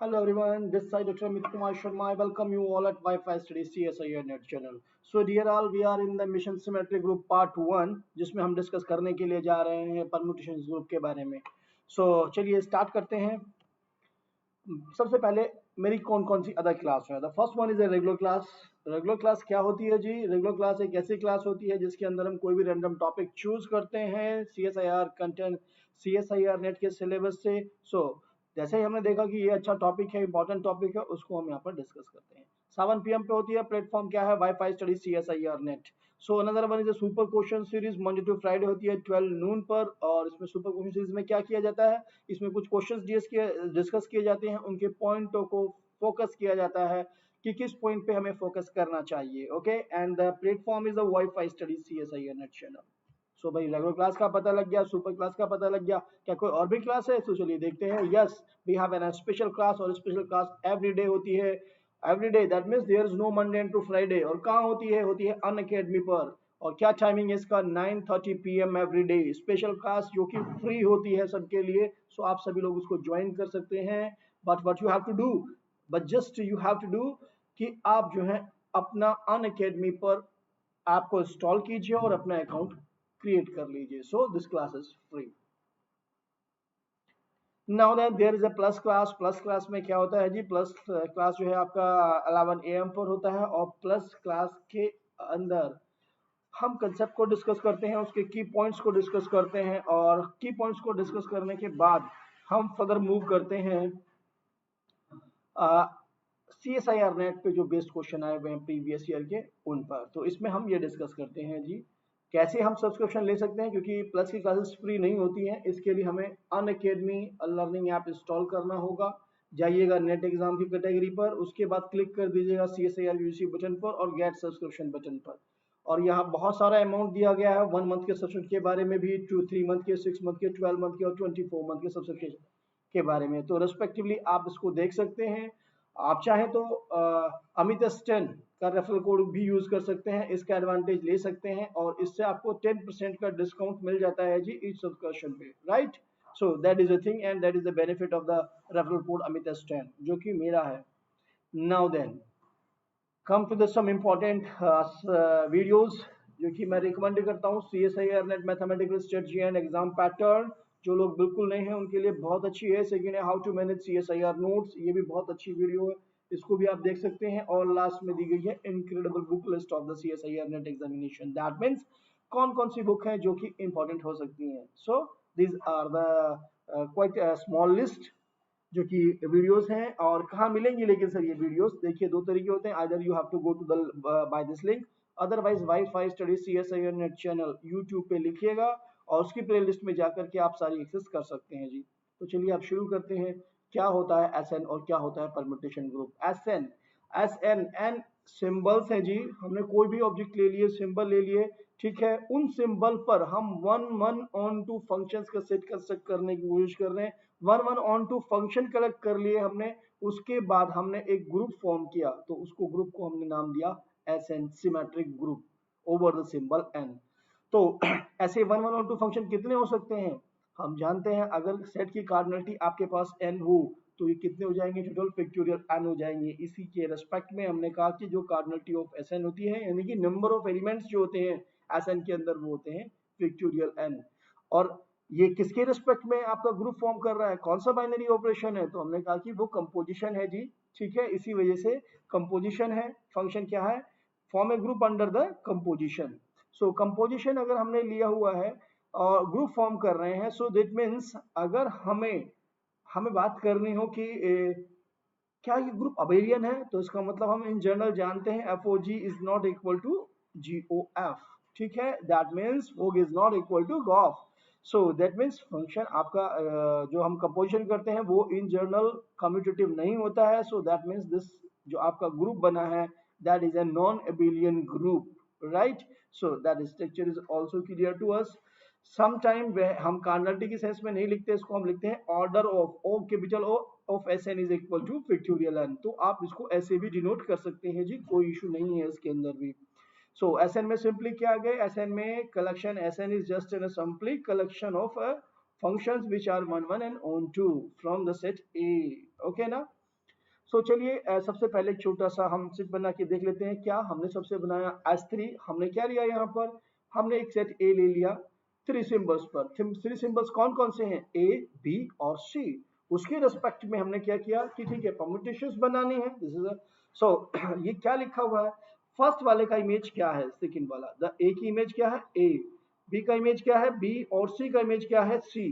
Hello everyone, this side Dr. Amit Kumar Sharma. I welcome you all at Wi-Fi Studies CSIR Net channel. So dear all, we are in the Mission Symmetry Group Part 1 जिसमें हम discuss करने के लिए जा रहे हैं permutation group के बारे में. So चलिए स्टार्ट करते हैं. सबसे पहले मेरी कौन कौन सी अदर क्लास है. The first one is a regular class. Regular class क्या होती है जी? रेगुलर क्लास एक ऐसी क्लास होती है जिसके अंदर हम कोई भी रैंडम टॉपिक चूज करते हैं सीएसआईआर कंटेंट सीएसआईआर नेट के सिलेबस से. सो जैसे ही हमने देखा कि ये अच्छा टॉपिक है, इंपॉर्टेंट टॉपिक है, उसको हम यहाँ पर डिस्कस करते हैं. 7 PM पे होती है. प्लेटफॉर्म क्या है? WiFi study CSIR NET. So another one is super question series. Monday to Friday होती है 12 नून पर. और इसमें सुपर क्वेश्चन सीरीज में क्या किया जाता है? इसमें कुछ क्वेश्चंस डिस्कस किए जाते हैं, उनके पॉइंटों को फोकस किया जाता है कि किस पॉइंट पे हमें फोकस करना चाहिए. Okay, and the platform is a WiFi study CSIR NET channel. So भाई रेगुलर क्लास का पता लग गया, सुपर क्लास का पता लग गया. क्या कोई और भी क्लास है? तो चलिए देखते हैं. Yes, we have an special class. और स्पेशल क्लास एवरी डे होती है. Every day that means there is no Monday to Friday. और कहाँ होती है? होती है अन अकेडमी पर. और क्या टाइमिंग है इसका? 9:30 PM every day. Special class जो कि फ्री होती है सबके लिए. सो आप सभी लोग उसको ज्वाइन कर सकते हैं. But what you have to do, but just you have to do कि आप जो है अपना अन अकेडमी पर ऐप को इंस्टॉल कीजिए और अपना अकाउंट क्रिएट कर लीजिए. So this class is free. Now then there is a plus class. Plus class में क्या होता है जी? प्लस क्लास जो है आपका 11 AM पर होता है. और प्लस क्लास के अंदर हम कंसेप्ट को डिस्कस करते हैं, उसके की पॉइंट्स को डिस्कस करते हैं. और की पॉइंट्स को डिस्कस करने के बाद हम फर्दर मूव करते हैं C S I R NET पे जो बेस्ड क्वेश्चन आए हुए हैं प्रीवियस ईयर के, उन पर. तो इसमें हम ये डिस्कस करते हैं जी कैसे हम सब्सक्रिप्शन ले सकते हैं, क्योंकि प्लस की क्लासेस फ्री नहीं होती हैं. इसके लिए हमें अन अकेडमी लर्निंग ऐप इंस्टॉल करना होगा. जाइएगा नेट एग्जाम की कैटेगरी पर, उसके बाद क्लिक कर दीजिएगा C S I R UC button पर और गेट सब्सक्रिप्शन बटन पर. और यहाँ बहुत सारा अमाउंट दिया गया है. 1 मंथ के सब्सक्रिप्शन के बारे में भी, 3 मंथ के, 6 मंथ के, 12 मंथ के और 24 मंथ के सब्सक्रिप्शन के बारे में. तो रेस्पेक्टिवली आप इसको देख सकते हैं. आप चाहें तो अमित स्टेन का रेफरल कोड भी यूज कर सकते हैं, इसका एडवांटेज ले सकते हैं. और इससे आपको 10% का डिस्काउंट मिल जाता है जी ईच सब्सक्रिप्शन पे. Right. So that is a thing and that is the benefit of the referral code Amit Sten, जो कि मेरा है. Now then come to the some important videos जो कि मैं रिकमेंड करता हूँ. C S I R NET mathematical strategy and exam pattern. जो लोग बिल्कुल नहीं है उनके लिए बहुत अच्छी है. सेकेंड है how to manage C S I R notes. ये भी बहुत अच्छी वीडियो है, इसको भी आप देख सकते हैं. और लास्ट में दी गई है incredible book list of the C S I R NET examination. That means कौन कौन सी बुक है जो कि इंपॉर्टेंट हो सकती हैं. So these are the quite small list जो कि वीडियोस हैं. और कहाँ मिलेंगी लेकिन सर ये वीडियोस? देखिए, दो तरीके होते हैं. Either you have to go to the by this link, otherwise WiFi study CSIR NET channel YouTube पे लिखिएगा और उसकी प्लेलिस्ट में जाकर के आप सारी एक्सेस कर सकते हैं जी. तो चलिए आप शुरू करते हैं. क्या होता है एस एन और क्या होता है permutation group? S N symbols है जी. हमने कोई भी ऑब्जेक्ट ले लिए, सिंबल ले लिए, ठीक है. उन सिंबल पर हम one one onto function का सेट कंस्ट्रक्ट करने की कोशिश कर रहे हैं. One one onto function collect कर लिए हमने. उसके बाद हमने एक ग्रुप फॉर्म किया, तो उसको ग्रुप को हमने नाम दिया S N, symmetric group over the symbol N. तो ऐसे one one onto function कितने हो सकते हैं? हम जानते हैं अगर सेट की कार्डिनलिटी आपके पास एन हो तो ये कितने हो जाएंगे? टोटल फैक्टोरियल एन हो जाएंगे. इसी के रेस्पेक्ट में हमने कहा कि जो कार्डिनलिटी ऑफ एस एन होती है, यानी कि नंबर ऑफ एलिमेंट्स जो होते हैं एस एन के अंदर, वो होते हैं फैक्टोरियल एन. और ये किसके रिस्पेक्ट में आपका ग्रुप फॉर्म कर रहा है? कौन सा बाइनरी ऑपरेशन है? तो हमने कहा कि वो कंपोजिशन है जी. ठीक है, इसी वजह से कंपोजिशन है. फंक्शन क्या है? Form A group under the composition. So composition अगर हमने लिया हुआ है और ग्रुप फॉर्म कर रहे हैं, सो दैट मीन्स अगर हमें हमें बात करनी हो कि क्या ये ग्रुप अबेलियन है, तो इसका मतलब हम इन जनरल जानते हैं F O G is not equal to G O F. ठीक है, that means fog is not equal to gof. So that means function आपका जो हम कंपोजिशन करते हैं वो इन जनरल कम्यूटेटिव नहीं होता है. सो दैट मीन्स दिस जो आपका ग्रुप बना है, that is a non abelian group. Right. So that structure is also clear to us. Sometime हम कार्डिनलिटी की सेंस में नहीं लिखते, इसको हम लिखते हैं order of O capital O of S N is equal to factorial N. तो आप इसको ऐसे भी डिनोट कर सकते हैं जी, कोई इशू नहीं है इसके अंदर भी. सो एस एन में सिंपली क्या आ गए? एस एन में collection, S N is just N simply collection of functions which are 1 1 and on 2 from the set A. Okay ना? सो चलिए सबसे पहले एक छोटा सा हम सेट बना के देख लेते हैं। क्या हमने सबसे बनाया S3, हमने क्या लिया यहाँ पर, हमने एक सेट ए ले लिया 3 सिंबल्स पर। 3 सिंबल्स कौन कौन से हैं, ए, बी और सी। उसके रिस्पेक्ट में हमने क्या किया कि ठीक है परम्यूटेशंस बनानी है। दिस इज सो ये क्या लिखा हुआ है, फर्स्ट वाले का इमेज क्या है, सेकंड वाला द ए की इमेज क्या है ए, बी का इमेज क्या है बी और सी का इमेज क्या है C.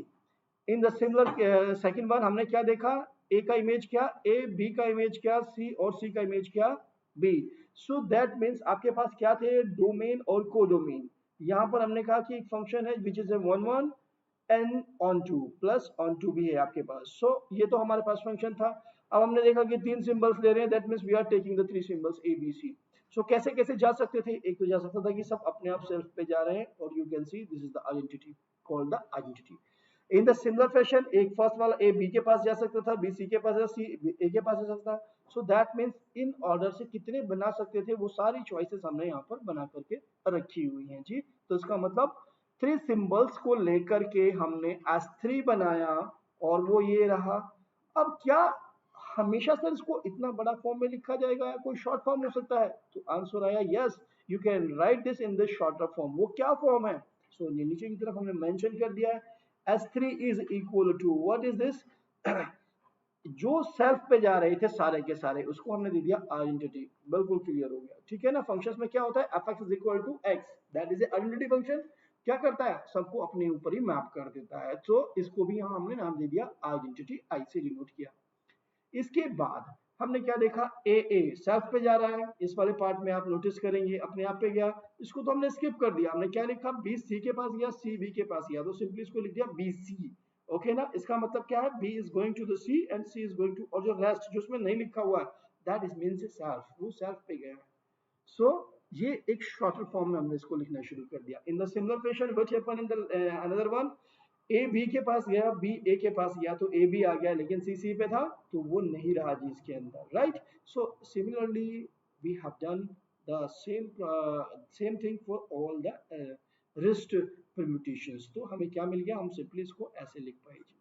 In the similar second one हमने क्या देखा, ए का इमेज क्या ए, बी का इमेज क्या सी और सी का इमेज क्या बी। सो दैट मीन्स आपके पास क्या थे, डोमेन और कोडोमेन। यहाँ पर हमने कहा कि एक फंक्शन है which is a one one and onto plus onto भी है आपके पास। सो ये तो हमारे पास फंक्शन था। अब हमने देखा कि 3 सिंबल्स ले रहे हैं, that means we are taking the 3 symbols A B C. So कैसे कैसे जा सकते थे, एक तो जा सकता था कि सब अपने आप सेल्फ पे जा रहे हैं और you can see this is the identity called the identity. In the similar fashion एक फर्स्ट वाला ए बी के पास जा सकता था, बी सी के पास जा, सी ए के पास जा सकता था। सो दैट मीन्स इन ऑर्डर से कितने बना सकते थे वो सारी चॉइसेस हमने यहाँ पर बना करके रखी हुई हैं जी। तो इसका मतलब 3 सिंबल्स को लेकर के हमने S3 बनाया और वो ये रहा। अब क्या हमेशा सर इसको इतना बड़ा फॉर्म में लिखा जाएगा या कोई शॉर्ट फॉर्म हो सकता है, तो आंसर आया yes, you can write this in this shorter form. वो क्या फॉर्म है, सो ये नीचे की तरफ हमने मेंशन कर दिया है। S3 is equal to what is this जो सेल्फ पे जा रहे थे सारे के सारे उसको हमने दे दिया आइडेंटिटी। बिल्कुल क्लियर हो गया, ठीक है ना। फंक्शंस में क्या होता है, fx is equal to x, that is identity function. क्या करता है, सबको अपने ऊपर ही मैप कर देता है। तो इसको भी यहाँ हमने नाम दे दिया आइडेंटिटी, आई से डिनोट किया। इसके बाद हमने क्या देखा, ए सेल्फ पे जा रहा है, इस वाले पार्ट में आप नोटिस करेंगे अपने आप पे गया, इसको तो हमने स्किप कर दिया। हमने क्या लिखा, बी सी के पास गया, सी बी के पास गया, तो सिंपली इसको लिख दिया बी सी। ओके ना, इसका मतलब क्या है, B is going to the C and C is going to, और जो रेस्ट जो उसमें नहीं लिखा हुआ है दैट इज मीन्स सेल्फ, वो सेल्फ पे गया है। सो ये एक शॉर्टर फॉर्म में हमने इसको लिखना शुरू कर दिया। In the similar fashion which happen in the another one, A B के पास गया, बी ए के पास गया, तो ए बी आ गया, लेकिन सी सी पे था तो वो नहीं रहा जी इसके अंदर, right. So similarly we have done the same thing for all the rest permutations. तो हमें क्या मिल गया, हम सिंपली इसको ऐसे लिख पाए जी।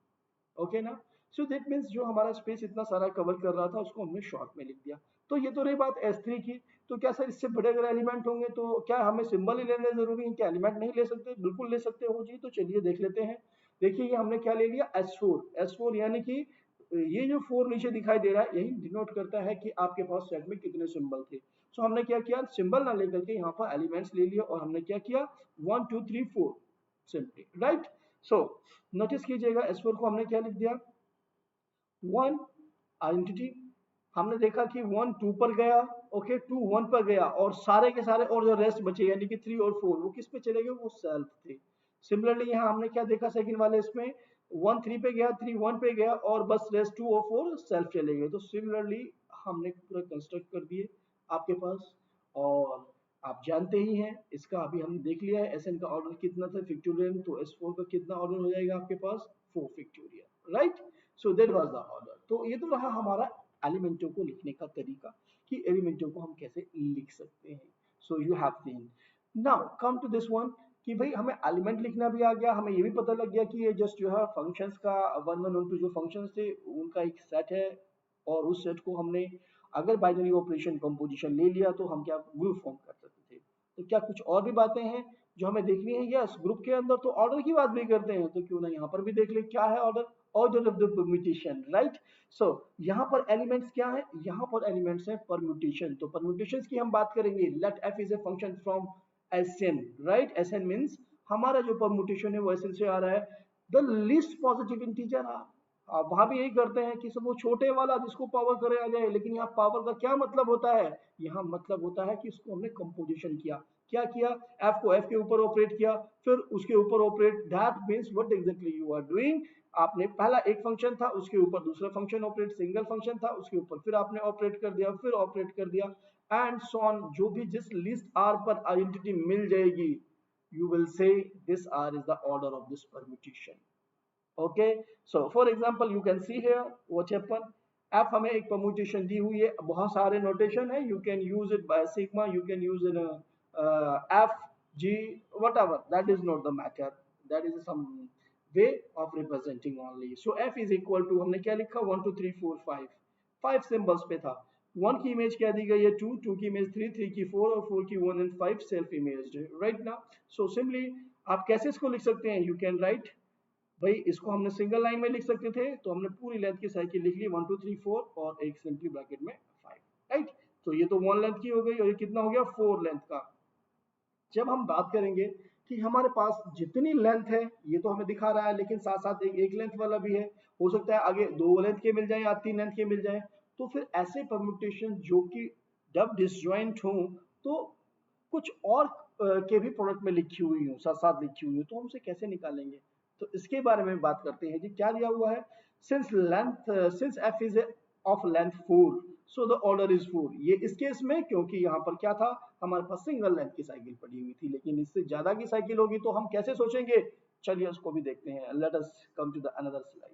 ओके ना। सो दैट मीन्स जो हमारा स्पेस इतना सारा कवर कर रहा था उसको हमने शॉर्ट में लिख दिया। तो ये तो रही बात S3 की। तो क्या सर इससे बड़े अगर एलिमेंट होंगे तो क्या हमें सिंबल ही लेने जरूरी है, क्या एलिमेंट नहीं ले सकते, बिल्कुल ले सकते हो जी। तो चलिए देख लेते हैं। देखिए ये हमने क्या ले लिया, S4 यानी कि ये जो 4 नीचे दिखाई दे रहा है यही डिनोट करता है कि आपके पास सेट में कितने सिंबल थे। सो हमने क्या किया, सिंबल ना लेकर के यहाँ पर एलिमेंट्स ले लिया और हमने क्या किया 1 2 3 4 सिंपली, राइट। सो नोटिस कीजिएगा S4 को हमने क्या लिख दिया, 1 आइडेंटिटी। हमने देखा कि 1 2 पर गया, ओके 2 1 पर गया, और सारे के सारे और जो रेस्ट बचे यानी कि 3 और 4 वो किस पे चले गए, वो सेल्फ थे। सिमिलरली यहाँ हमने क्या देखा सेकंड वाले इसमें, 1 3 पे गया, 3 1 पे गया, और बस रेस्ट 2 और 4 सेल्फ चले गए। तो सिमिलरली हमने पूरा कंस्ट्रक्ट कर दिए आपके पास। और आप जानते ही हैं इसका अभी हमने देख लिया है, एसएन का ऑर्डर कितना था फिक्टोरियल, तो एस4 का कितना ऑर्डर हो जाएगा आपके पास 4 factorial, right. So that was the order. तो ये तो रहा हमारा एलिमेंटों को लिखने का तरीका कि एलिमेंटों को हम कैसे लिख सकते हैं। So you have seen. Now come to this one कि भाई हमें एलिमेंट लिखना भी आ गया, हमें ये भी पता लग गया कि ये जस्ट जो है फंक्शंस का 1 1 1 2 जो फंक्शंस थे उनका एक सेट है, और उस सेट को हमने अगर बाइनरी ऑपरेशन कंपोजिशन ले लिया तो हम क्या ग्रुप फॉर्म कर सकते थे। तो क्या कुछ और भी बातें हैं जो हमें देखनी है, यस ग्रुप के अंदर तो ऑर्डर की बात भी करते हैं, तो क्यों ना यहाँ पर भी देख ले क्या है order, order of the permutation, right. So यहाँ पर एलिमेंट्स क्या है, यहाँ पर एलिमेंट्स है परम्यूटेशन। तो परम्यूटेशंस की हम बात करेंगे, let F is a function from S N, right. S N means हमारा जो परम्यूटेशन है वो एसएन से आ रहा है। द लीस्ट पॉजिटिव इंटीजर, आप वहां भी यही करते हैं कि सब वो छोटे वाला जिसको पावर करे आ जाए, लेकिन यहाँ पावर का क्या मतलब होता है, यहाँ मतलब होता है कि इसको हमने कंपोजिशन किया। क्या किया, एफ को एफ के ऊपर ऑपरेट किया, फिर उसके ऊपर operate, that means what exactly you are doing. आपने पहला एक फंक्शन था उसके ऊपर दूसरा फंक्शन ऑपरेट, सिंगल फंक्शन था उसके ऊपर फिर आपने ऑपरेट कर दिया, फिर ऑपरेट कर दिया, एंड सो ऑन। जो भी जिस लिस्ट आर पर आइडेंटिटी मिल जाएगी, you will say this R is the order of this permutation. Okay, so for example you can see here what happen, f हमें एक permutation दी हुई है, बहुत सारे notation है, you can use it by sigma, you can use in a f g whatever, that is not the matter, that is some way of representing only. So f is equal to हमने क्या लिखा 1 2 3 4 5 5 symbols पे था। 1 की image क्या दी गई है 2, 2 की इमेज 3, 3 की 4 और 4 की 1 एंड 5 सेल्फ इमेज्ड, राइट ना। सो सिंपली आप कैसे इसको लिख सकते हैं, यू कैन राइट, भाई इसको हमने सिंगल लाइन में लिख सकते थे तो हमने पूरी लेंथ की साइकिल लिख ली 1 2 3 4 और एक सिंपली ब्रैकेट में 5, राइट। तो ये तो 1 लेंथ की हो गई और ये कितना हो गया 4 लेंथ का। जब हम बात करेंगे कि हमारे पास जितनी लेंथ है ये तो हमें दिखा रहा है, लेकिन साथ साथ एक लेंथ वाला भी है, हो सकता है आगे 2 लेंथ के मिल जाए या 3 लेंथ के मिल जाए। तो फिर ऐसे परम्यूटेशन जो कि जब डिसजॉइंट हो तो कुछ और के भी प्रोडक्ट में लिखी हुई हो, साथ साथ लिखी हुई हो, तो हम उसे कैसे निकालेंगे, तो इसके बारे में बात करते हैं जी। क्या दिया हुआ है, since F is of length 4 so the order is 4। ये इस केस में क्योंकि यहाँ पर क्या था, हमारे पास सिंगल लेंथ की साइकिल पड़ी हुई थी, लेकिन इससे ज्यादा की साइकिल होगी तो हम कैसे सोचेंगे, चलिए उसको भी देखते हैं। Let us come to the another slide.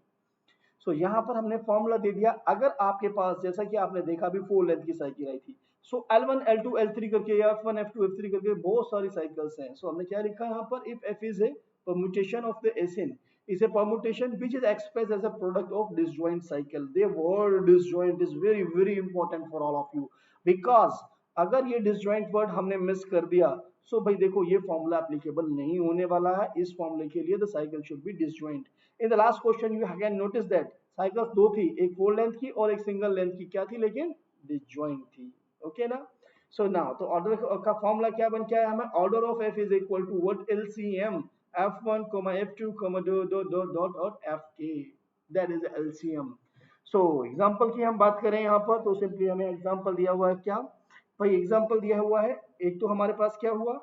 So यहाँ पर हमने फॉर्मूला दे दिया। अगर आपके पास जैसा कि आपने देखा अभी 4 लेंथ की साइकिल आई थी, सो L1 L2 L3 करके या F1 F2 F3 करके बहुत सारी साइकिल्स हैं। सो हमने क्या लिखा यहाँ पर, if F is a permutation of the SN is a permutation which is expressed as a product of disjoint cycle. The word disjoint is very very important for all of you because अगर ये disjoint word हमने miss कर दिया सो भाई देखो ये formula applicable नहीं होने वाला है। इस फॉर्मूले के लिए the cycle should be disjoint. In the last question you can notice that cycles दो थी, एक 4 लेंथ की और एक सिंगल लेंथ की, क्या थी, लेकिन डिसजॉइंट थी। ओके ना। सो नाउ तो ऑर्डर का फॉर्मूला क्या बन के आया हमें, order of F is equal to what, LCM f1, f2, dot और fk, that is LCM. So example की हम बात करें यहाँ पर तो सिंपली हमें एग्जांपल दिया हुआ है, क्या भाई एग्जांपल दिया हुआ है, एक तो हमारे पास क्या हुआ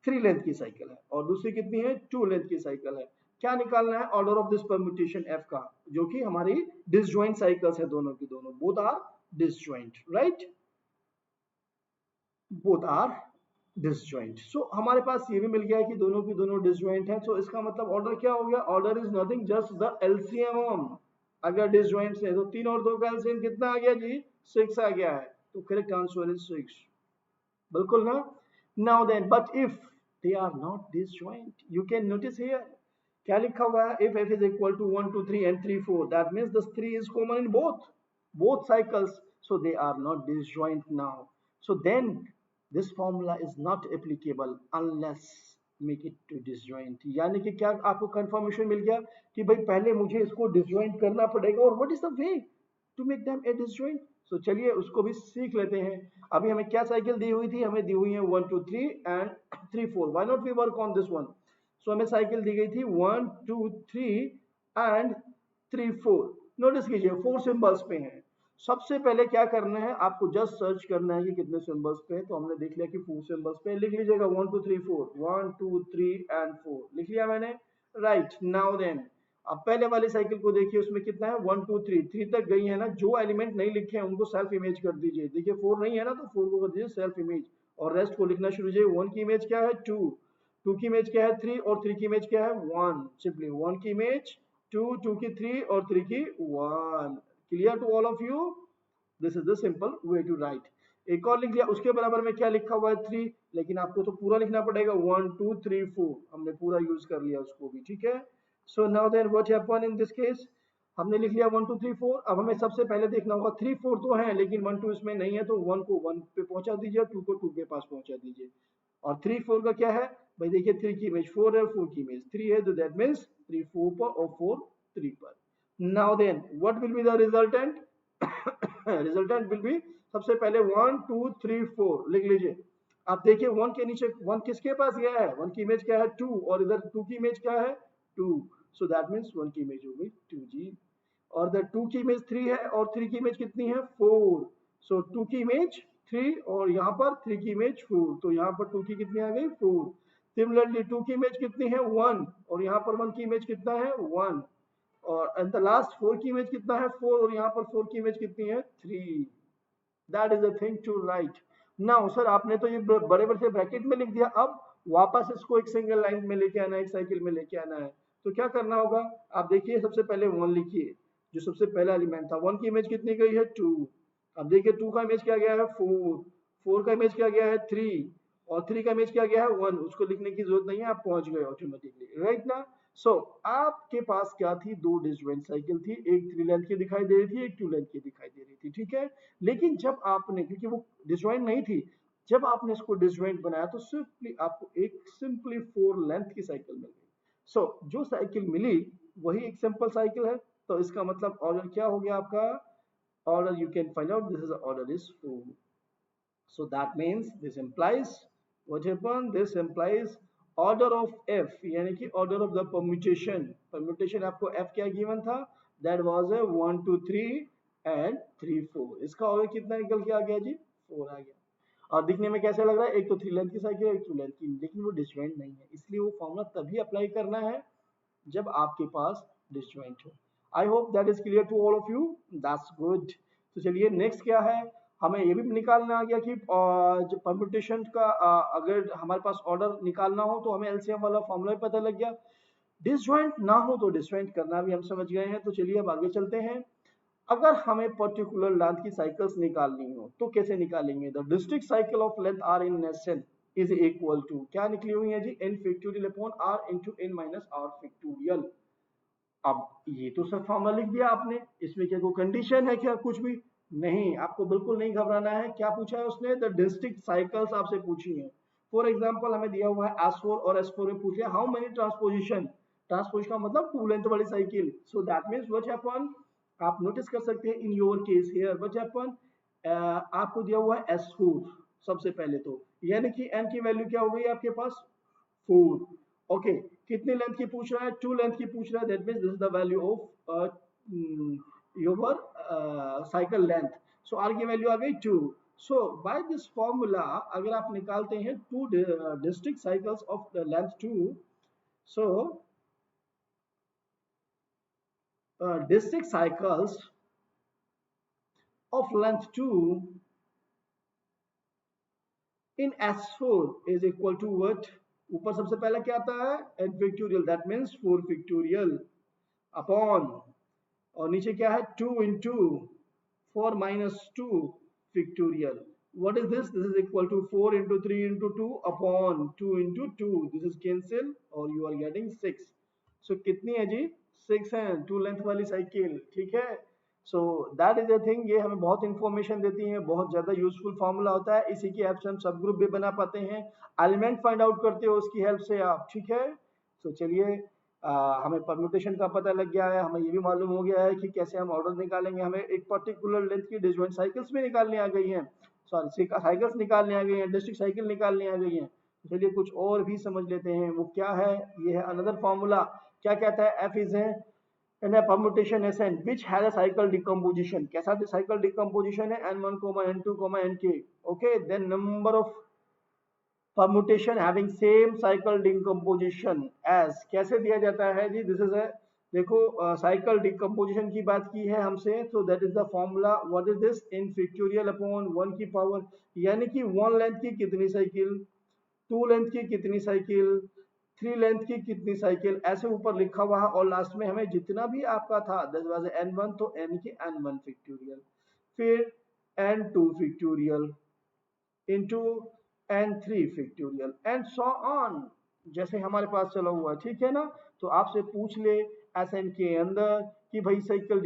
3 लेंथ की साइकिल है और दूसरी कितनी है 2 लेंथ की साइकिल है। क्या निकालना है, order of this permutation f का, जो कि हमारी डिसजॉइंट साइकिल्स है, दोनों की दोनों, both are disjoint, right, both are disjoint. So हमारे पास ये भी मिल गया है कि दोनों की दोनों डिसजॉइंट है। सो इसका मतलब ऑर्डर क्या हो गया, order is nothing just the LCM. अगर डिसजॉइंट है तो 3 और 2 का एलसीएम कितना आ गया जी 6 आ गया है, तो करेक्ट आंसर इज 6, बिल्कुल ना। Now then but if they are not disjoint, you can notice here क्या लिखा हुआ है, if f is equal to 1 2 3 and 3 4 that means this 3 is common in both cycles, so they are not disjoint now. So then this formula is not applicable unless make it to disjoint। यानी कि क्या आपको confirmation मिल गया कि भाई पहले मुझे इसको डिसजॉइंट करना पड़ेगा और what is the way to make them a disjoint. So चलिए उसको भी सीख लेते हैं। अभी हमें क्या साइकिल दी हुई थी, हमें दी हुई है 1 2 3 and 3 4। Why not we work on this one. So हमें साइकिल दी गई थी 1 2 3 एंड 3 4। नोटिस कीजिए 4 सिंबल्स पे हैं। सबसे पहले क्या करना है, आपको जस्ट सर्च करना है कि कितने सिंबल्स पे है। तो हमने देख लिया कि 4 सिंबल्स पे, लिख लीजिएगा 1 2 3 4, 1 2 3 एंड 4 लिख लिया मैंने, राइट। नाउ देन अब पहले वाली साइकिल को देखिए, उसमें कितना है 1 2 3, 3 तक गई है ना। जो एलिमेंट नहीं लिखे हैं उनको सेल्फ इमेज कर दीजिए। देखिए 4 नहीं है ना तो 4 को कर दीजिए सेल्फ इमेज और रेस्ट को लिखना शुरू कीजिए। 1 की इमेज क्या है 2, 2 की इमेज क्या है 3 और 3 की इमेज क्या है 1। सिंपली 1 की इमेज 2, 2 की 3 और 3 की 1। Clear to all of you, this is the simple way to write. एक और लिख दिया, उसके बराबर में क्या लिखा हुआ है 3, लेकिन आपको तो पूरा लिखना पड़ेगा 1 2 3 4, हमने पूरा यूज कर लिया उसको भी, ठीक है। So now then what happen in this case, हमने लिख लिया 1 2 3 4। अब हमें सबसे पहले देखना होगा 3 4 तो है लेकिन 1 2 इसमें नहीं है, तो 1 को 1 पे पहुंचा दीजिए, 2 को 2 के पास पहुंचा दीजिए। और 3 4 का क्या है भाई, देखिए 3 की इमेज 4 है, 4 की इमेज 3 है, तो दैट मींस 3 4 पर और 4 3 पर। Now then what will be the resultant, resultant will be सबसे पहले 1 2 3 4 लिख लीजिए। आप देखिए 1 के नीचे 1 किसके पास गया है, 1 की इमेज क्या है 2 और इधर 2 की इमेज क्या है 2, सो दैट मींस 1 की इमेज हो गई 2 जी। और द 2 की इमेज 3 है और 3 की इमेज कितनी है 4, सो 2 की इमेज 3 और यहाँ पर 3 की इमेज 4, तो यहाँ पर 2 की कितनी आ गई 4। सिमिलरली 2 की इमेज कितनी है 1 और यहाँ पर 1 की इमेज कितना है 1 और एट द लास्ट 4 की इमेज कितना है 4 और यहाँ पर 4 की इमेज कितनी है 3। That is a thing to write. Now sir आपने तो ये बड़े बड़े ब्रैकेट में लिख दिया, अब वापस इसको एक सिंगल लाइन में लेके आना है, एक साइकिल में लेके आना है। तो क्या करना होगा, आप देखिए सबसे पहले 1 लिखिए, जो सबसे पहला एलिमेंट था। 1 की इमेज कितनी गई है 2, अब देखिए 2 का इमेज क्या गया है 4, 4 का इमेज क्या गया है 3 और 3 का इमेज क्या गया है 1। उसको लिखने की जरूरत नहीं है, आप पहुंच गए ऑटोमेटिकली, राइट ना। आपके पास क्या थी, दो डिसजॉइंट साइकिल थी, एक 3 लेंथ की दिखाई दे रही थी, एक 2 लेंथ की दिखाई दे रही थी, ठीक है। लेकिन जब आपने, क्योंकि वो डिसजॉइंट नहीं थी, जब आपने इसको डिसजॉइंट बनाया तो सिंपली आपको एक सिंपली 4 लेंथ की साइकिल मिल गई। जो साइकिल मिली वही एक सिंपल साइकिल है, तो इसका मतलब ऑर्डर क्या हो गया आपका, order you can find out, this is the order is 4. So that means this implies what happened, this implies order of f, यानी कि order of the permutation आपको f क्या given था, that was a 1 2 3 and 3 4, इसका order कितना निकल के आ गया जी, 4 आ गया। और दिखने में कैसा लग रहा है, एक तो 3 लेंथ की साइकिल, एक 2 लेंथ की, लेकिन वो डिसजॉइंट नहीं है, इसलिए वो फॉर्मूला तभी अप्लाई करना है जब आपके पास डिसजॉइंट हो। I hope that is clear to all of you, that's good. तो चलिए नेक्स्ट क्या है, हमें ये भी निकालना आ गया कि जो परम्यूटेशन का अगर हमारे पास ऑर्डर निकालना हो तो हमें एलसीएम वाला फॉर्मूला पता लग गया, डिसजॉइंट ना हो तो डिसजॉइंट करना भी हम समझ गए हैं। तो चलिए अब आगे चलते हैं। अगर हमें पर्टिकुलर लेंथ की साइकिल्स निकालनी हो तो कैसे निकालेंगे, the district cycle of length R in S N is equal to, क्या निकली हुई है जी, n factorial upon r into n minus r factorial. अब ये तो सब फॉर्मूला लिख दिया आपने, इसमें क्या कोई कंडीशन है क्या, कुछ भी नहीं, आपको बिल्कुल नहीं घबराना है। क्या पूछा है उसने, द डिस्ट्रिक्ट साइकिल्स आपसे पूछी है। फॉर एग्जांपल हमें दिया हुआ है S4 और S4 में पूछ लिया हाउ मेनी ट्रांसपोजिशन, ट्रांसपोजिशन का मतलब 2 लेंथ वाली cycle. So that means what happen, आप नोटिस कर सकते हैं in your case here what happen, आपको दिया हुआ है S4 सबसे पहले, तो यानी कि n की वैल्यू क्या हो गई आपके पास, 4। ओके, कितनी लेंथ की पूछ रहा है, 2 लेंथ की पूछ रहा है, that means this is the value of your cycle length. So R की वैल्यू आ गई 2। सो बाय दिस फॉर्मूला अगर आप निकालते हैं two district cycles of the length 2, so district cycles of length 2 in S4 is equal to what, ऊपर सबसे पहले क्या आता है, n factorial, that means 4 factorial upon, और नीचे क्या है 2 into 4 minus 2 factorial, what is this, this is equal to 4 into 3 into 2 upon 2 into 2, this is cancel और you are getting 6। so कितनी है जी, 6 है, 2 लेंथ वाली साइकिल, ठीक है। सो दैट इज अ थिंग, ये हमें बहुत इंफॉर्मेशन देती है, बहुत ज्यादा यूजफुल फॉर्मूला होता है, इसी की हेल्प से हम सब ग्रुप भी बना पाते हैं, एलिमेंट फाइंड आउट करते हो उसकी हेल्प से आप, ठीक है। तो चलिए हमें परम्यूटेशन का पता लग गया है, हमें ये भी मालूम हो गया है कि कैसे हम ऑर्डर निकालेंगे, हमें एक पर्टिकुलर लेंथ की डिसजॉइंट साइकिल्स भी निकालने आ गई हैं, सॉरी साइकिल्स निकालने आ गई हैं, डिस्ट्रिक्ट साइकिल निकालने आ गई हैं। चलिए कुछ और भी समझ लेते हैं, वो क्या है, ये है अनदर फॉर्मूला। क्या कहता है, F is in a permutation Sn which has a cycle decomposition, कैसा cycle decomposition है, n1, n2, nk, okay, then number of permutation having same cycle decomposition as, कैसे दिया जाता है जी, दिस इज है, देखो साइकिल डिकम्पोजिशन की बात की है हमसे, तो that is the formula, what is this, in factorial upon 1 की पावर, यानी कि 1 लेंथ की कितनी साइकिल, 2 लेंथ की कितनी साइकिल, 3 लेंथ की कितनी साइकिल, ऐसे ऊपर लिखा हुआ है, और लास्ट में हमें जितना भी आपका था दैट वाज n1, तो n की n1 फैक्टोरियल, फिर n2 factorial into n3 factorial and so on, जैसे हमारे पास चला हुआ है, ठीक है ना। तो आपसे पूछ ले एसएन के अंदर कि भाई साइकिल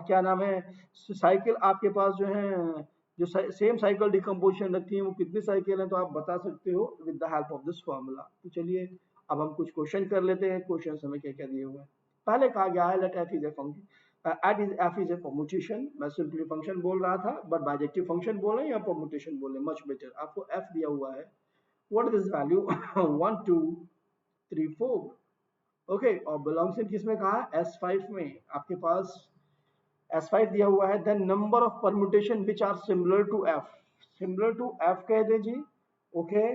क्या नाम है, साइकिल आपके पास जो है, जो सेम साइकिल डिकम्पोजिशन रखती है वो कितनी साइकिल है, तो आप बता सकते हो with the help of this formula. तो चलिए अब हम कुछ क्वेश्चन कर लेते हैं, क्वेश्चन हमें क्या क्या दिए हुए हैं। पहले कहा गया है let F is a function, at is F is a permutation, मैं सिंपली फंक्शन बोल रहा था बट बाइजेक्टिव फंक्शन बोले या परमुटेशन बोले मच बेटर, आपको एफ दिया हुआ है, what is this value 1 2 3 4, okay, और बिलोंग्स इन किसमें कहा है, S5 में, आपके पास S5 दिया हुआ है, then number of permutation which are similar to F, similar to F कह दें जी, ओके,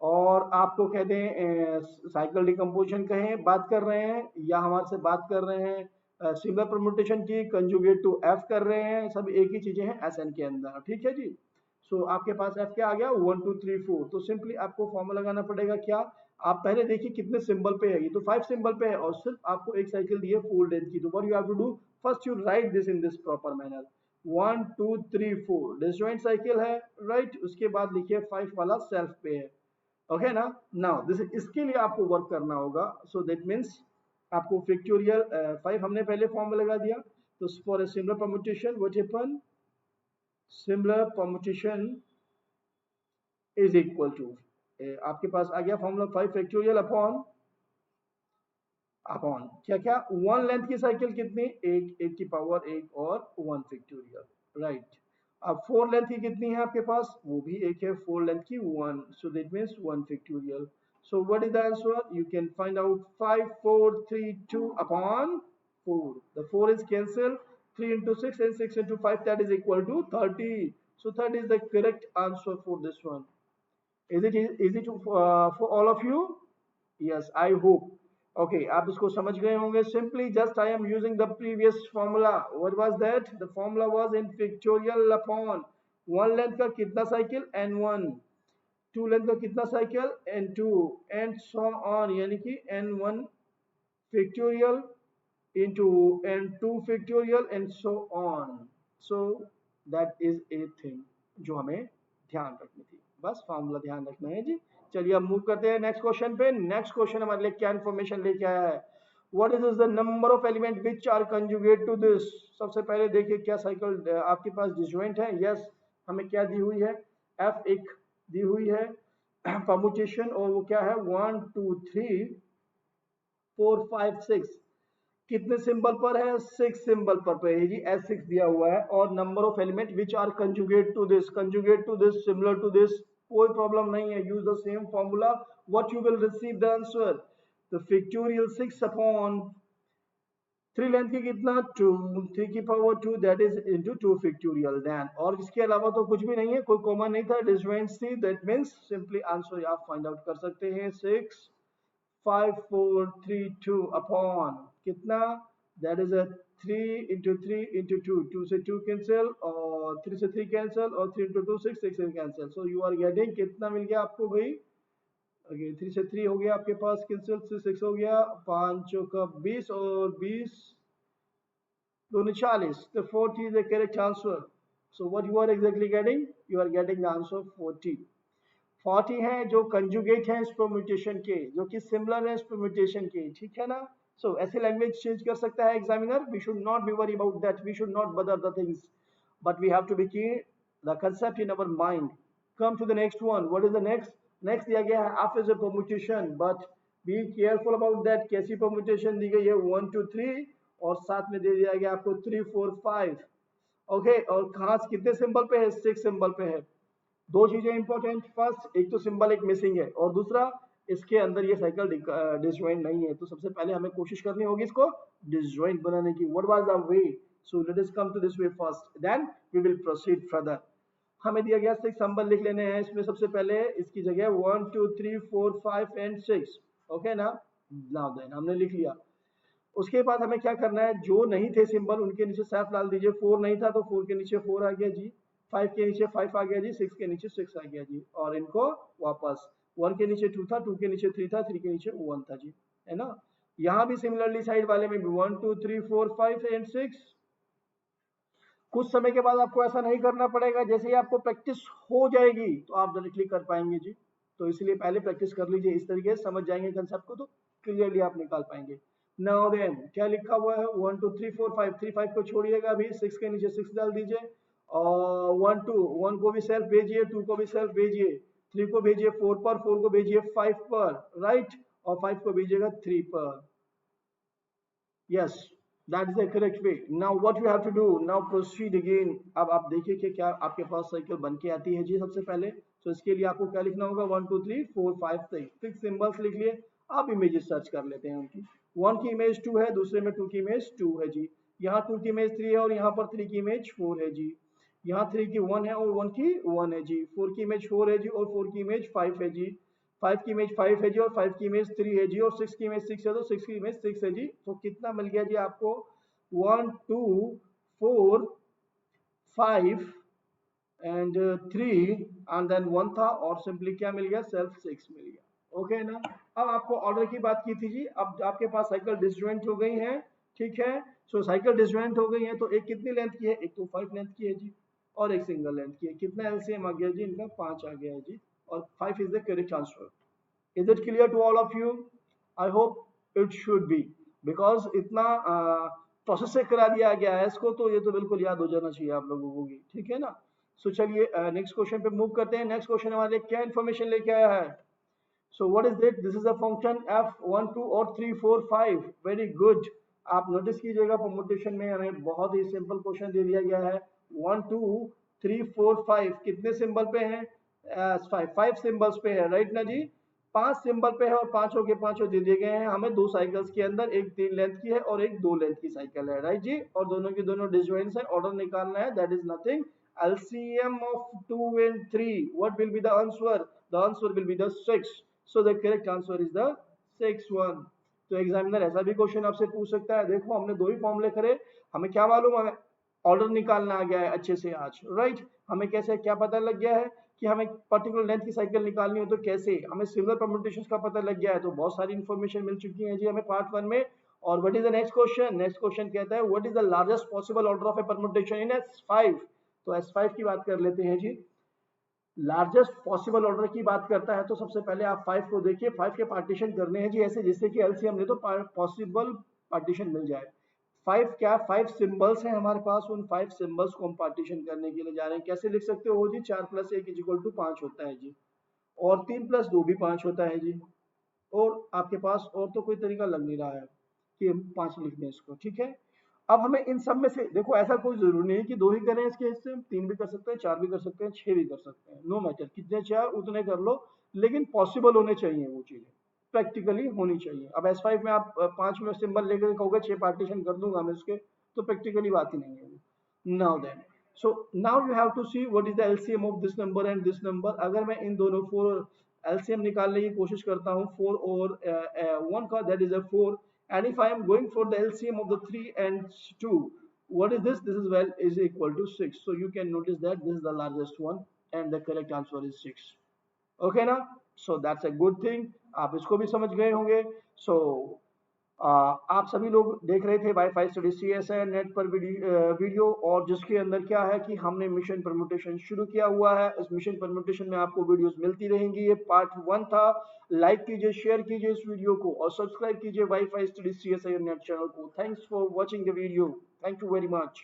और आपको कह दें साइकिल डिकम्पोजिशन कहें, बात कर रहे हैं, या हमारे से बात कर रहे हैं सिमिलर परम्यूटेशन की, कंजुगेट टू एफ कर रहे हैं, सब एक ही चीजें हैं एस एन के अंदर, ठीक है जी। सो आपके पास एफ क्या आ गया, 1 2 3 4, तो सिंपली आपको फॉर्मूला लगाना पड़ेगा क्या, आप पहले देखिए कितने सिंबल पे है, ये तो 5 सिंबल पे है, और सिर्फ आपको एक साइकिल दी है 4 लेंथ की, तो what you have to do, first you write this in this proper manner, 1 2 3 4 disjoint cycle है, राइट, उसके बाद लिखिए 5 वाला सेल्फ पे है, ओके ना। नाउ दिस इसके लिए आपको वर्क करना होगा, सो दैट मीन्स आपको फैक्टोरियल 5 हमने पहले फॉर्म में लगा दिया। तो for a similar permutation what happen, similar permutation is equal to, आपके पास आ गया फॉर्मूला 5 फैक्टोरियल अपॉन अपॉन क्या क्या, वन लेंथ की साइकिल कितनी, एक, एक की पावर एक और वन फैक्टोरियल, राइट। अब फोर लेंथ की कितनी है आपके पास, वो भी एक है, फोर लेंथ की one, so that means one factorial. So what is the answer, you can find out 5 4 3 2 upon 4, the 4 is cancelled, 3 into 6 and 6 into 5, that is equal to 30. So that is the correct answer for this one. Is it easy to for all of you? Yes, I hope. Okay, आप इसको समझ गए होंगे। Simply just I am using the previous formula. What was that? The formula was in factorial upon one length का कितना cycle n1, to length का कितना cycle n2 and so on, यानी कि n1 factorial into n2 factorial and so on. So that is a thing जो हमें ध्यान रखनी थी, बस फॉर्मूला ध्यान रखना है जी। चलिए अब मूव करते हैं नेक्स्ट क्वेश्चन पे। नेक्स्ट क्वेश्चन हमारे लिए क्या इन्फॉर्मेशन लेके आया है, what is the number of element which are conjugate to this. सबसे पहले देखिए क्या साइकिल आपके पास डिसजॉइंट है। यस, हमें क्या दी हुई है, एफ एक दी हुई है परम्यूटेशन, और वो क्या है 1 2 3 4 5 6, कितने सिंबल पर है, 6 सिंबल पर है जी, S6 दिया हुआ है। और number of element which are conjugate to this similar to this, कोई प्रॉब्लम नहीं है, use the same formula, what you will receive the answer, the factorial 6 upon 3 length की कितना 2, 3 की power 2 that is into 2 factorial then, और इसके अलावा तो कुछ भी नहीं है, कोई कॉमन नहीं था, डिसजॉइंट थी, दैट मींस सिंपली आंसर आप फाइंड आउट कर सकते हैं 6 5 4 3 2 अपॉन कितना, that is a 3 into 3 into 2, 2 से 2 कैंसिल और 3 से 3 कैंसिल और 3 into 2 6, 6 से cancel, so you are getting कितना मिल गया आपको भाई, ओके 3 से 3 हो गया आपके पास कैंसिल, से 6 हो गया, 5 का 20 और 20 दोनों 40, the 40 is the correct answer. So what you are exactly getting, you are getting the answer 40. 40 है जो कंजुगेट है इस परम्यूटेशन के, जो कि सिमिलर है इस परम्यूटेशन के, ठीक है ना। सो ऐसे लैंग्वेज चेंज कर सकता है examiner, we should not be worry about that, we should not bother the things, but we have to be key the concept in our mind. Come to the next one, what is the next दिया गया है f is a permutation, but be careful about that, कैसी permutation दी गई है 1 2 3 और साथ में दे दिया गया आपको 3 4 5, ओके, और कहाँ कितने सिंबल पे है, 6 सिंबल पे है। दो चीजें इंपॉर्टेंट, फर्स्ट एक तो सिंबल एक मिसिंग है, और दूसरा इसके अंदर ये साइकिल डिसजॉइंट नहीं है, तो सबसे पहले हमें कोशिश करनी होगी इसको डिसजॉइंट बनाने की। What was the way, so let us come to this way first, then we will proceed further. हमें दिया गया 6 सिंबल लिख लेने हैं, इसमें सबसे पहले इसकी जगह 1 2 3 4 5 एंड 6, ओके ना, नाउ देन हमने लिख लिया। उसके बाद हमें क्या करना है, जो नहीं थे सिंबल उनके नीचे सेल्फ डाल दीजिए, 4 नहीं था तो 4 के नीचे 4 आ गया जी, 5 के नीचे 5 आ गया जी, 6 के नीचे 6 आ गया जी, और इनको वापस 1 के नीचे 2 था, 2 के नीचे 3 था, 3 के नीचे 1 था जी, है ना। यहाँ भी सिमिलरली साइड वाले में भी 1 2 3 4 5 एंड 6। कुछ समय के बाद आपको ऐसा नहीं करना पड़ेगा, जैसे ही आपको प्रैक्टिस हो जाएगी तो आप डायरेक्टली कर पाएंगे जी, तो इसलिए पहले प्रैक्टिस कर लीजिए, इस तरीके से समझ जाएंगे कंसेप्ट को तो क्लियरली आप निकाल पाएंगे। नाउ देन क्या लिखा हुआ है 1 2 3 4 5, 3 5 को छोड़िएगा अभी, 6 के नीचे 6 डाल दीजिए, और 1 2 1 को भी सेल्फ भेजिए, 2 को भी सेल्फ भेजिए, 3 को भेजिए 4 पर, 4 को भेजिए 5 पर, राइट, और 5 को भेजिएगा 3 पर। Yes, that is the correct way. Now what you have to do, now proceed again. अब आप देखिए कि क्या आपके पास साइकिल बन के आती है जी सबसे पहले, तो इसके लिए आपको क्या लिखना होगा 1 2 3 4 5 6 सिंबल्स लिख लिए। आप इमेजेस सर्च कर लेते हैं उनकी, 1 की इमेज 2 है, दूसरे में 2 की इमेज 2 है जी, यहाँ 2 की इमेज 3 है और यहाँ पर 3 की इमेज 4 है जी, यहाँ 3 की 1 है और 1 की 1 है जी, 4 की इमेज 4 है जी और 4 की इमेज 5 है जी, 5 की इमेज 5 है जी और 5 की इमेज 3 है जी, और 6 की इमेज 6 है तो 6 की इमेज 6 है जी। तो कितना मिल गया जी आपको 1 2 4 5 एंड 3 एंड देन 1 था, और सिंपली क्या मिल गया, सेल्फ 6 मिल गया, ओके ना। अब आपको ऑर्डर की बात की थी जी, अब आपके पास साइकिल डिसजॉइंट हो गई है, ठीक है। सो साइकिल डिसजॉइंट हो गई है, तो एक कितनी लेंथ की है, एक तो 5 लेंथ की है जी, और एक सिंगल लेंथ की है, कितना एलसीएम आ गया जी इनका, 5 आ गया है जी, और 5 is the correct answer. Is it clear to all of you? I hope it should be. Because इतना प्रोसेस से करा दिया गया है इसको, तो ये तो बिल्कुल याद हो जाना चाहिए आप लोगों को भी, ठीक है ना। सो चलिए नेक्स्ट क्वेश्चन पे मूव करते हैं। नेक्स्ट क्वेश्चन हमारे लिए क्या इन्फॉर्मेशन लेके आया है? So what is it? This is a function f1 2 और 3 4 5। Very good. आप नोटिस कीजिएगा परमुटेशन में हमें बहुत ही सिंपल क्वेश्चन दे दिया गया है। 1 2 3 4 5 कितने सिंबल पे हैं? 5 सिंबल्स पे है, राइट ना जी। 5 सिंबल पे है और पांचों के पांचों दे दिए गए हैं हमें दो साइकिल्स के अंदर, एक 3 लेंथ की है और एक 2 लेंथ की साइकिल है, राइट जी। और दोनों की दोनों डिसजॉइंट्स है, ऑर्डर निकालना है, that is nothing. LCM of 2 and 3, what will be the answer? The answer will be the 6. So the correct answer is the 6 one. तो एग्जामिनर ऐसा भी क्वेश्चन आपसे पूछ सकता है, देखो हमने दो ही फॉर्मूले करे, हमें क्या मालूम, हमें ऑर्डर निकालना आ गया है अच्छे से आज, राइट। हमें कैसे क्या पता लग गया है कि हमें पर्टिकुलर लेंथ की साइकिल निकालनी हो तो कैसे, हमें सिमिलर परम्यूटेशंस का पता लग गया है, तो बहुत सारी इंफॉर्मेशन मिल चुकी है जी हमें पार्ट 1 में। और what is the next question? Next question कहता है what is the largest possible order of A permutation in S5। तो S5 की बात कर लेते हैं जी। लार्जेस्ट पॉसिबल ऑर्डर की बात करता है तो सबसे पहले आप 5 को देखिए, 5 के पार्टीशन करने हैं जी ऐसे जिससे कि एलसीएम ले तो पॉसिबल पार्टीशन मिल जाए। 5 क्या, 5 सिंबल्स हैं हमारे पास, उन 5 सिंबल्स को हम पार्टीशन करने के लिए जा रहे हैं। कैसे लिख सकते हो जी? 4 + 1 = 5 होता है जी, और 3 + 2 भी 5 होता है जी। और आपके पास और तो कोई तरीका लग नहीं रहा है कि हम 5 लिख दें इसको, ठीक है। अब हमें इन सब में से देखो, ऐसा कोई जरूरी नहीं है कि 2 ही करें इसके हिस्से, 3 भी कर सकते हैं, 4 भी कर सकते हैं, 6 भी कर सकते हैं, नो मैटर, कितने चाहे उतने कर लो, लेकिन पॉसिबल होने चाहिए वो चीजें, प्रैक्टिकली होनी चाहिए। अब S5 में आप 5 में सिंबल लेकर कहोगे 6 पार्टीशन कर दूंगा मैं उसके, तो प्रैक्टिकली बात ही नहीं है। Now then, so now you have to see what is the LCM of this number and this number. अगर मैं इन दोनों 4 एलसीएम निकालने की कोशिश करता हूँ 4 और 1 का, that is a 4। And if I am going for the LCM of the 3 and 2, what is this? This is well is equal to 6. So you can notice that this is the largest one and the correct answer is 6. Okay ना? So that's a good thing. आप इसको भी समझ गए होंगे। So आप सभी लोग देख रहे थे वाईफाई स्टडी CSN नेट पर वीडियो, और जिसके अंदर क्या है कि हमने मिशन परम्यूटेशन शुरू किया हुआ है। इस मिशन परम्यूटेशन में आपको वीडियोस मिलती रहेंगी। ये पार्ट 1 था। लाइक कीजिए, शेयर कीजिए इस वीडियो को और सब्सक्राइब कीजिए WiFi study CSN NET channel को। Thanks for watching the video. Thank you very much.